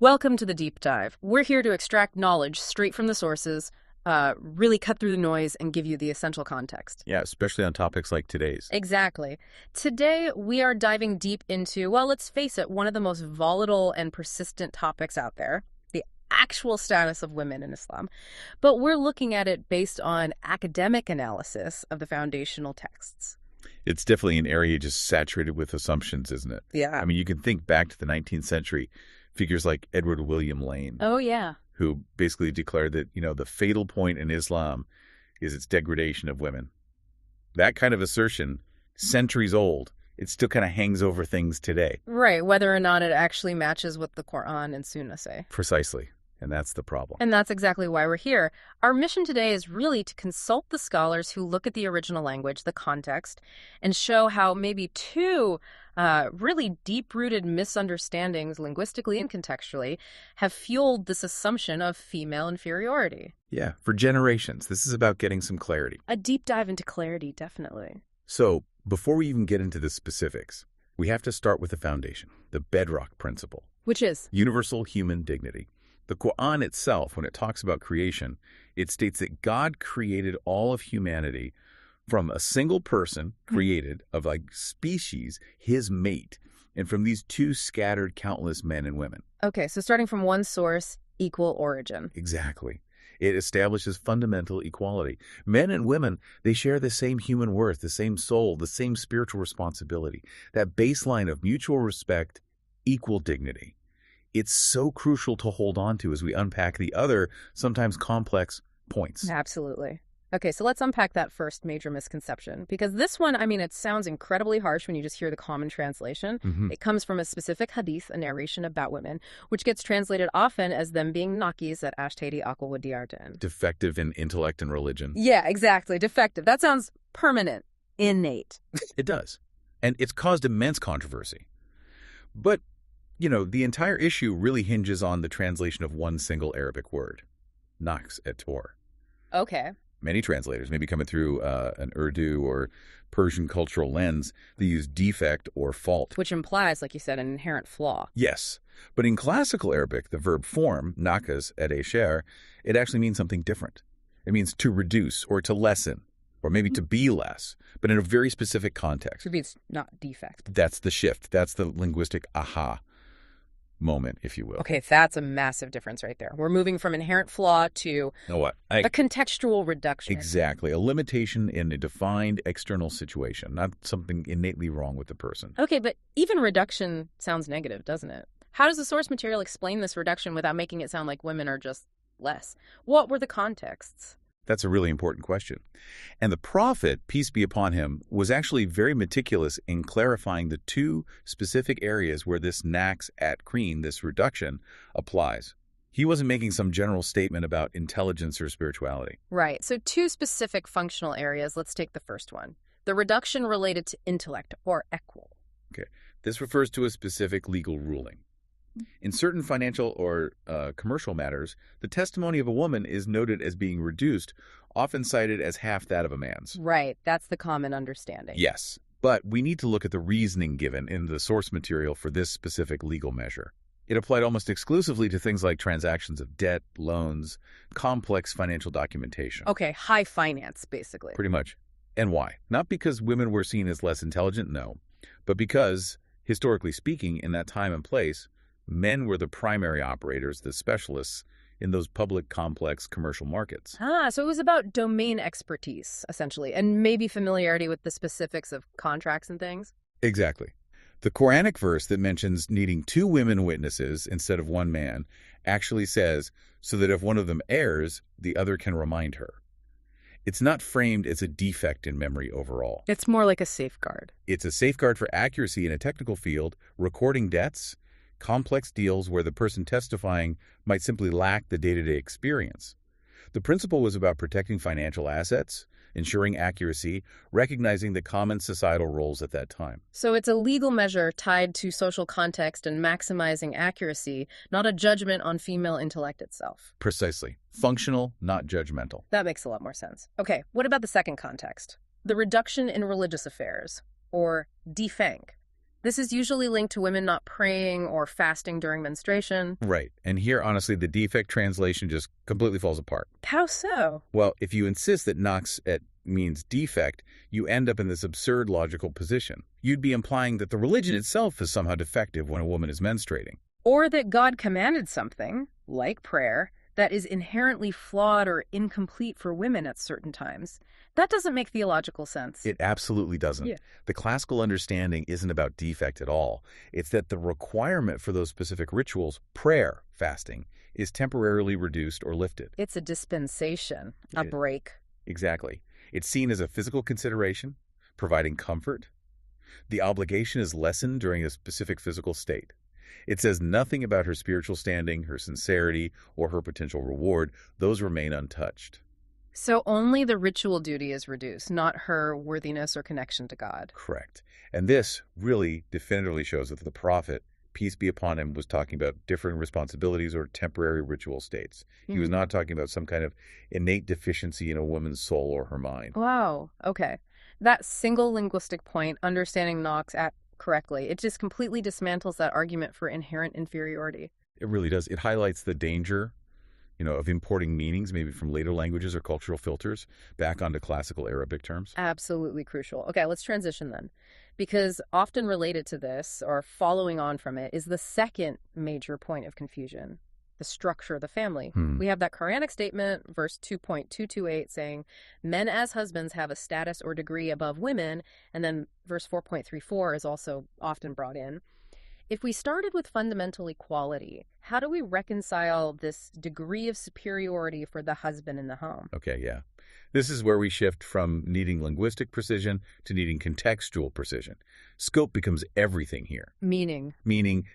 Welcome to the deep dive. We're here to extract knowledge straight from the sources, really cut through the noise and give you the essential context. Yeah, especially on topics like today's. Exactly. Today, we are diving deep into, well, let's face it, one of the most volatile and persistent topics out there, the actual status of women in Islam. But we're looking at it based on academic analysis of the foundational texts. It's definitely an area just saturated with assumptions, isn't it? Yeah. I mean, you can think back to the 19th century, figures like Edward William Lane. Oh, yeah. Who basically declared that, the fatal point in Islam is its degradation of women. That kind of assertion, centuries old, it still kind of hangs over things today. Right, whether or not it actually matches what the Quran and Sunnah say. Precisely. And that's the problem. And that's exactly why we're here. Our mission today is really to consult the scholars who look at the original language, the context, and show how maybe two really deep-rooted misunderstandings linguistically and contextually have fueled this assumption of female inferiority. Yeah, for generations. This is about getting some clarity. A deep dive into clarity, definitely. So, before we even get into the specifics, we have to start with the foundation, the bedrock principle. Which is? Universal human dignity. The Quran itself, when it talks about creation, it states that God created all of humanity from a single person created of species, his mate, and from these two scattered countless men and women. Okay, so starting from one source, equal origin. Exactly. It establishes fundamental equality. Men and women, they share the same human worth, the same soul, the same spiritual responsibility, that baseline of mutual respect, equal dignity. It's so crucial to hold on to as we unpack the other, sometimes complex, points. Absolutely. Okay, so let's unpack that first major misconception. Because this one, it sounds incredibly harsh when you just hear the common translation. It comes from a specific hadith, a narration about women, which gets translated often as them being Nakisat Aql wa Deen. Defective in intellect and religion. Yeah, exactly. Defective. That sounds permanent, innate. It does. And it's caused immense controversy. But the entire issue really hinges on the translation of one single Arabic word, Nakisat Aql. Okay. Many translators, maybe coming through an Urdu or Persian cultural lens, they use defect or fault. Which implies, like you said, an inherent flaw. Yes. But in classical Arabic, the verb form, Nakisat Aql, it actually means something different. It means to reduce or to lessen, or maybe to be less, but in a very specific context. Maybe it's not defect. That's the shift. That's the linguistic aha moment, if you will. Okay, that's a massive difference right there. We're moving from inherent flaw to a contextual reduction. Exactly. A limitation in a defined external situation, not something innately wrong with the person. Okay, but even reduction sounds negative, doesn't it? How does the source material explain this reduction without making it sound like women are just less? What were the contexts? That's a really important question. And the Prophet, peace be upon him, was actually very meticulous in clarifying the two specific areas where this Nakisat Aql, this reduction, applies. He wasn't making some general statement about intelligence or spirituality. Right. So two specific functional areas. Let's take the first one. The reduction related to intellect, or aql. Okay. This refers to a specific legal ruling. In certain financial or commercial matters, the testimony of a woman is noted as being reduced, often cited as half that of a man's. Right. That's the common understanding. Yes. But we need to look at the reasoning given in the source material for this specific legal measure. It applied almost exclusively to things like transactions of debt, loans, complex financial documentation. Okay, high finance, basically. Pretty much. And why? Not because women were seen as less intelligent, no, but because, historically speaking, in that time and place, men were the primary operators, the specialists, in those public, complex commercial markets. So it was about domain expertise, essentially, and maybe familiarity with the specifics of contracts and things? Exactly. The Quranic verse that mentions needing two women witnesses instead of one man actually says, so that if one of them errs, the other can remind her. It's not framed as a defect in memory overall. It's more like a safeguard. It's a safeguard for accuracy in a technical field, recording debts, complex deals where the person testifying might simply lack the day-to-day experience. The principle was about protecting financial assets, ensuring accuracy, recognizing the common societal roles at that time. So it's a legal measure tied to social context and maximizing accuracy, not a judgment on female intellect itself. Precisely. Functional, not judgmental. That makes a lot more sense. Okay, what about the second context? The reduction in religious affairs, or defang. This is usually linked to women not praying or fasting during menstruation. Right. And here, honestly, the defect translation just completely falls apart. How so? Well, if you insist that Nakisat means defect, you end up in this absurd logical position. You'd be implying that the religion itself is somehow defective when a woman is menstruating. Or that God commanded something, like prayer, that is inherently flawed or incomplete for women at certain times. That doesn't make theological sense. It absolutely doesn't. Yeah. The classical understanding isn't about defect at all. It's that the requirement for those specific rituals, prayer, fasting, is temporarily reduced or lifted. It's a dispensation, a break. Exactly. It's seen as a physical consideration, providing comfort. The obligation is lessened during a specific physical state. It says nothing about her spiritual standing, her sincerity, or her potential reward. Those remain untouched. So only the ritual duty is reduced, not her worthiness or connection to God. Correct. And this really definitively shows that the prophet, peace be upon him, was talking about different responsibilities or temporary ritual states. He was not talking about some kind of innate deficiency in a woman's soul or her mind. Wow. Okay. That single linguistic point, understanding Nakisat correctly, it just completely dismantles that argument for inherent inferiority. It really does. It highlights the danger, of importing meanings, maybe from later languages or cultural filters, back onto classical Arabic terms. Absolutely crucial. Okay, let's transition then. Because often related to this, or following on from it, is the second major point of confusion, the structure of the family. We have that Quranic statement, verse 2.228, saying, men as husbands have a status or degree above women, and then verse 4.34 is also often brought in. If we started with fundamental equality, how do we reconcile this degree of superiority for the husband in the home? Okay, yeah. This is where we shift from needing linguistic precision to needing contextual precision. Scope becomes everything here. Meaning,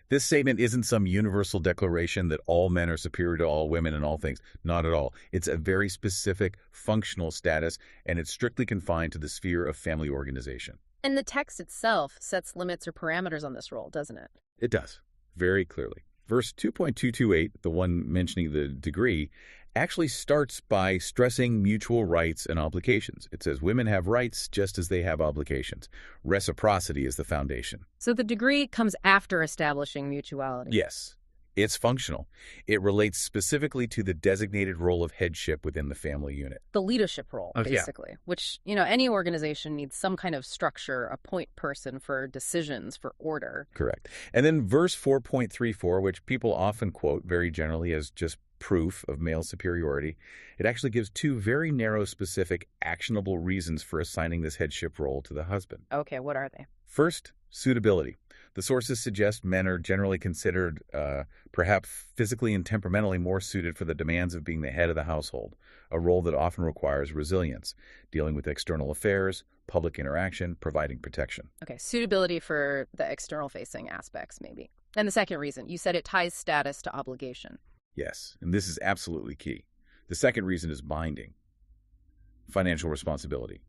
this statement isn't some universal declaration that all men are superior to all women in all things. Not at all. It's a very specific functional status, and it's strictly confined to the sphere of family organization. And the text itself sets limits or parameters on this role, doesn't it? It does, very clearly. Verse 2.228, the one mentioning the degree, actually starts by stressing mutual rights and obligations. It says women have rights just as they have obligations. Reciprocity is the foundation. So the degree comes after establishing mutuality. Yes. It's functional. It relates specifically to the designated role of headship within the family unit. The leadership role, Yeah. basically, which, any organization needs some kind of structure, a point person for decisions, for order. Correct. And then verse 4.34, which people often quote very generally as just proof of male superiority, it actually gives two very narrow, specific, actionable reasons for assigning this headship role to the husband. Okay, what are they? First, suitability. The sources suggest men are generally considered perhaps physically and temperamentally more suited for the demands of being the head of the household, a role that often requires resilience, dealing with external affairs, public interaction, providing protection. Okay, suitability for the external-facing aspects, maybe. And the second reason, you said it ties status to obligation. Yes, and this is absolutely key. The second reason is binding. Financial responsibility.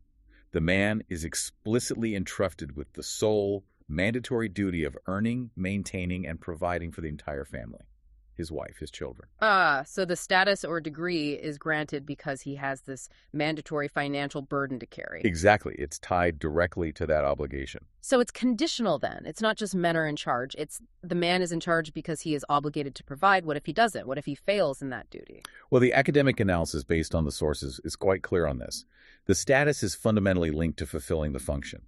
The man is explicitly entrusted with the sole, mandatory duty of earning, maintaining, and providing for the entire family, his wife, his children. So the status or degree is granted because he has this mandatory financial burden to carry. Exactly. It's tied directly to that obligation. So it's conditional then. It's not just men are in charge. It's the man is in charge because he is obligated to provide. What if he doesn't? What if he fails in that duty? Well, the academic analysis based on the sources is quite clear on this. The status is fundamentally linked to fulfilling the function.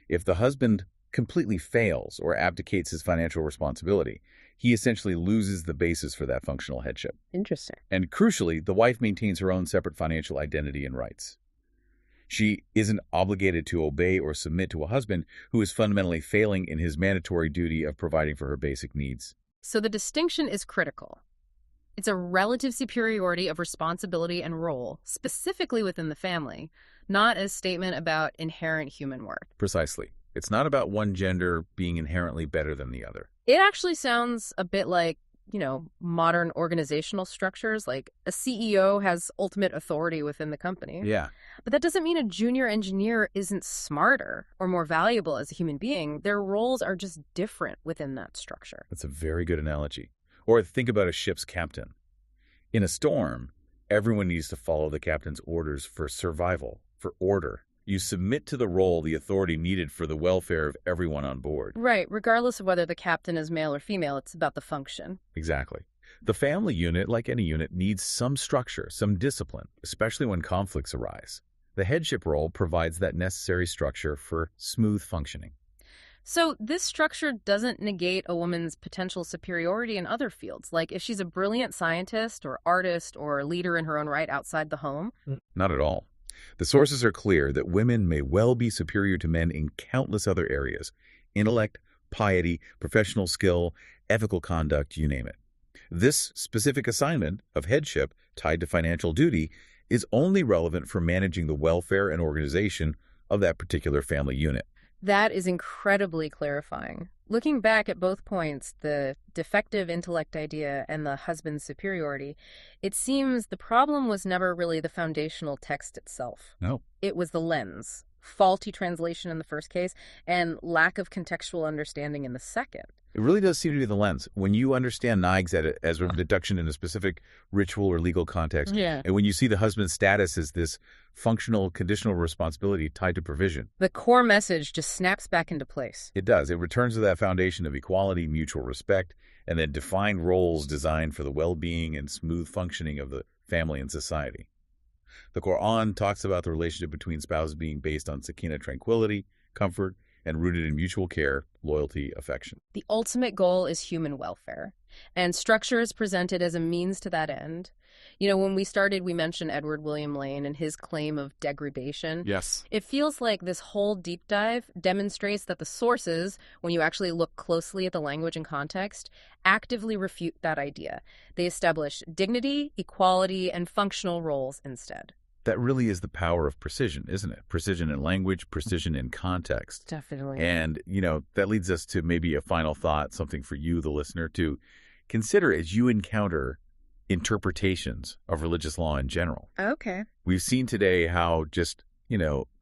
If the husband completely fails or abdicates his financial responsibility, he essentially loses the basis for that functional headship. Interesting. And crucially, the wife maintains her own separate financial identity and rights. She isn't obligated to obey or submit to a husband who is fundamentally failing in his mandatory duty of providing for her basic needs. So the distinction is critical. It's a relative superiority of responsibility and role, specifically within the family, not a statement about inherent human worth. Precisely. It's not about one gender being inherently better than the other. It actually sounds a bit like, modern organizational structures, like a CEO has ultimate authority within the company. Yeah. But that doesn't mean a junior engineer isn't smarter or more valuable as a human being. Their roles are just different within that structure. That's a very good analogy. Or think about a ship's captain. In a storm, everyone needs to follow the captain's orders for survival, for order. You submit to the role the authority needed for the welfare of everyone on board. Right, regardless of whether the captain is male or female, it's about the function. Exactly. The family unit, like any unit, needs some structure, some discipline, especially when conflicts arise. The headship role provides that necessary structure for smooth functioning. So this structure doesn't negate a woman's potential superiority in other fields, like if she's a brilliant scientist or artist or a leader in her own right outside the home. Not at all. The sources are clear that women may well be superior to men in countless other areas: intellect, piety, professional skill, ethical conduct, you name it. This specific assignment of headship tied to financial duty is only relevant for managing the welfare and organization of that particular family unit. That is incredibly clarifying. Looking back at both points, the defective intellect idea and the husband's superiority, it seems the problem was never really the foundational text itself. No. It was the lens, faulty translation in the first case, and lack of contextual understanding in the second. It really does seem to be the lens. When you understand Nakisat as a deduction in a specific ritual or legal context, and when you see the husband's status as this functional conditional responsibility tied to provision, the core message just snaps back into place. It does. It returns to that foundation of equality, mutual respect, and then defined roles designed for the well-being and smooth functioning of the family and society. The Quran talks about the relationship between spouses being based on sakina, tranquility, comfort, and rooted in mutual care, loyalty, affection. The ultimate goal is human welfare, and structure is presented as a means to that end. You know, when we started, we mentioned Edward William Lane and his claim of degradation. Yes. It feels like this whole deep dive demonstrates that the sources, when you actually look closely at the language and context, actively refute that idea. They establish dignity, equality, and functional roles instead. That really is the power of precision, isn't it? Precision in language, precision in context. Definitely. And, that leads us to maybe a final thought, something for you, the listener, to consider as you encounter interpretations of religious law in general. Okay. We've seen today how just,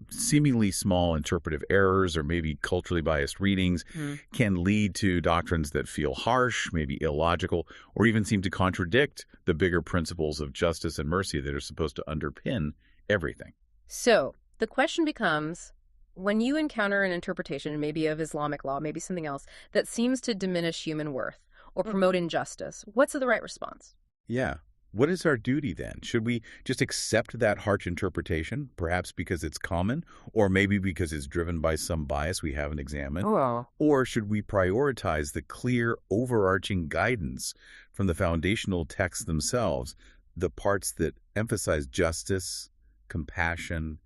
seemingly small interpretive errors or maybe culturally biased readings can lead to doctrines that feel harsh, maybe illogical, or even seem to contradict the bigger principles of justice and mercy that are supposed to underpin everything. So the question becomes, when you encounter an interpretation, maybe of Islamic law, maybe something else, that seems to diminish human worth or promote injustice, what's the right response? Yeah. What is our duty then? Should we just accept that harsh interpretation, perhaps because it's common, or maybe because it's driven by some bias we haven't examined? Oh. Or should we prioritize the clear, overarching guidance from the foundational texts themselves, the parts that emphasize justice, compassion,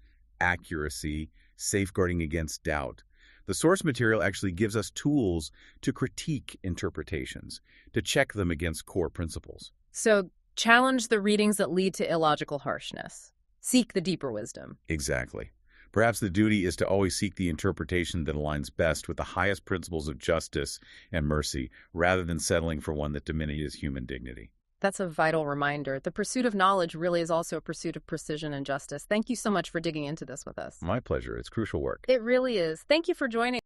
accuracy, safeguarding against doubt? The source material actually gives us tools to critique interpretations, to check them against core principles. So challenge the readings that lead to illogical harshness. Seek the deeper wisdom. Exactly. Perhaps the duty is to always seek the interpretation that aligns best with the highest principles of justice and mercy, rather than settling for one that diminishes human dignity. That's a vital reminder. The pursuit of knowledge really is also a pursuit of precision and justice. Thank you so much for digging into this with us. My pleasure. It's crucial work. It really is. Thank you for joining.